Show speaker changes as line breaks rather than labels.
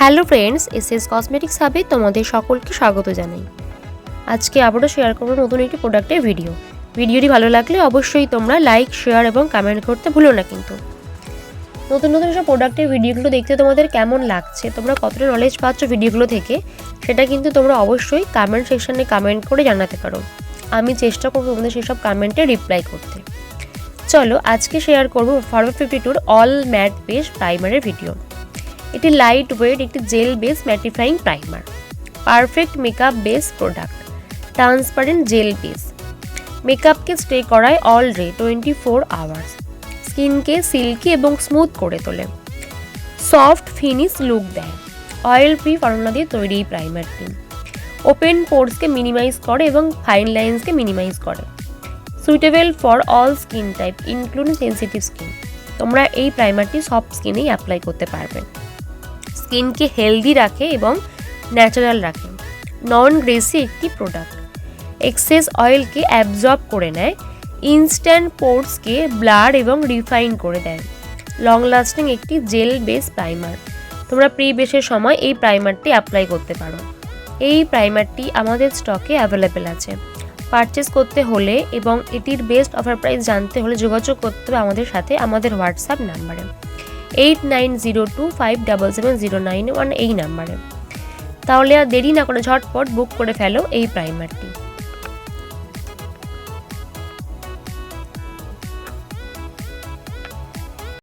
Hello friends, SS cosmetics হাবে তোমাদের সকলকে স্বাগত জানাই। আজকে আবারও শেয়ার করব নতুন একটি প্রোডাক্টের ভিডিওটি ভালো লাগলে অবশ্যই তোমরা লাইক, শেয়ার এবং কমেন্ট করতে ভুলো না। কিন্তু নতুন নতুন সব প্রোডাক্টের ভিডিওগুলো দেখতে তোমাদের কেমন লাগছে, তোমরা কতটা নলেজ পাচ্ছ ভিডিওগুলো থেকে, সেটা কিন্তু তোমরা অবশ্যই কমেন্ট সেকশনে কমেন্ট করে জানাতে পারো। আমি চেষ্টা করব তোমাদের সেসব কমেন্টে রিপ্লাই করতে। চলো আজকে শেয়ার করব Forever52 অল ম্যাট বেস প্রাইমারের ভিডিও। এটি লাইট ওয়েট একটি gel base mattifying primer, perfect makeup base product, transparent gel base, মেকআপকে স্টে করায় অল ডে 24 আওয়ার্স, স্কিনকে সিল্কি এবং স্মুথ করে তোলে, সফট ফিনিশ লুক দেয়, অয়েল ফ্রি ফর্মুলা দিয়ে তৈরি এই প্রাইমারটি, ওপেন পোর্সকে মিনিমাইজ করে এবং ফাইন লাইন্সকে মিনিমাইজ করে, suitable for all skin type including sensitive skin. তোমরা এই প্রাইমারটি সব স্কিনেই অ্যাপ্লাই করতে পারবে। স্কিনকে হেলদি রাখে এবং ন্যাচারাল রাখে, নন গ্রেসি একটি প্রোডাক্ট, এক্সেস অয়েলকে অ্যাবজর্ব করে নেয়, ইনস্ট্যান্ট পোর্সকে ব্লার এবং রিফাইন করে দেয়, লং লাস্টিং একটি জেল বেস প্রাইমার। তোমরা প্রি বেসের সময় এই প্রাইমারটি অ্যাপ্লাই করতে পারো। এই প্রাইমারটি আমাদের স্টকে অ্যাভেলেবেল আছে। পারচেস করতে হলে এবং এটির বেস্ট অফার প্রাইস জানতে হলে যোগাযোগ করতে হবে আমাদের সাথে আমাদের হোয়াটসঅ্যাপ নাম্বারে 8902577091 এই নাম্বারে। তাহলে আর দেরি না করে ঝটপট বুক করে ফেলো এই প্রাইমারটি।